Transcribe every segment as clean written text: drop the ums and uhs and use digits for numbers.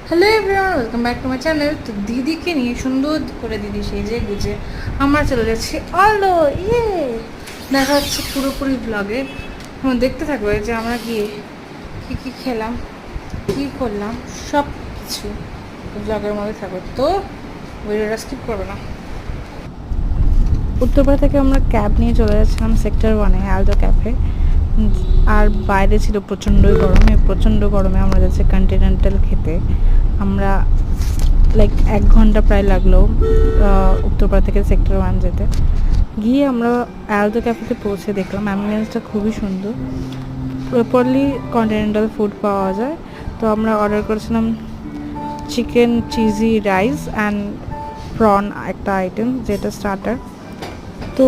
Hello everyone, welcome back to my channel. তো দিদিকে নিয়ে সুন্দর করে দিদি সেজে গুজে আমরা চলে যাচ্ছি আলো ইয়ে দেখা হচ্ছে পুরোপুরি ব্লগে। দেখতে থাকবে যে আমরা গিয়ে কী কী খেলাম, কী করলাম, সব কিছু ব্লগের মধ্যে থাকবে। তো ভিডিওটা স্কিপ করবে না। উত্তরপাড়া থেকে আমরা ক্যাব নিয়ে চলে যাচ্ছিলাম সেক্টর 1-এ আলদো ক্যাফে। আর বাইরে ছিল প্রচণ্ডই গরম। এই প্রচণ্ড গরমে আমরা যাচ্ছি কন্টিনেন্টাল খেতে। আমরা লাইক 1 ঘন্টা প্রায় লাগলো উত্তরপাড়া থেকে সেক্টর 1 যেতে। গিয়ে আমরা আলদো ক্যাফেতে পৌঁছে দেখলাম অ্যাম্বিয়েন্সটা খুবই সুন্দর, প্রপারলি কন্টিনেন্টাল ফুড পাওয়া যায়। তো আমরা অর্ডার করেছিলাম chicken cheesy rice and prawn একটা আইটেম, যেটা স্টার্টার। তো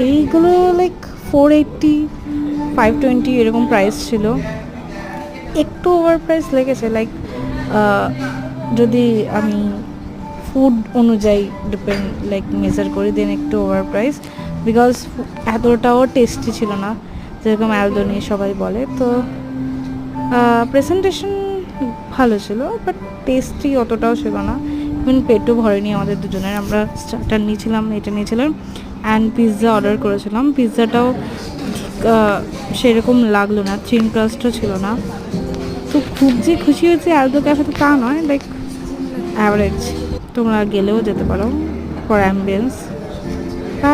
এইগুলো লাইক 480 520 এরকম প্রাইস ছিল। একটু ওভার প্রাইস লেগেছে, লাইক যদি আমি ফুড অনুযায়ী ডিপেন্ড লাইক মেজার করি দেন একটু ওভার প্রাইস, বিকজ এতটাও টেস্টি ছিল না যেরকম অ্যালদো নিয়ে সবাই বলে। তো প্রেজেন্টেশন ভালো ছিল বাট টেস্টি অতটাও ছিল না। ইভেন পেটও ভরেনি আমাদের দুজনের। আমরা স্টার্টার নিয়েছিলাম, এটা নিয়েছিলাম অ্যান্ড পিৎজা অর্ডার করেছিলাম। পিৎজাটাও সেরকম লাগলো না, চিন ক্রাস্টও ছিল না। তো খুব যে খুশি হয়েছে আলদো ক্যাফেতে তা নয়, লাইক অ্যাভারেজ। তোমরা গেলেও যেতে পারো ফর অ্যাম্বিয়েন্স।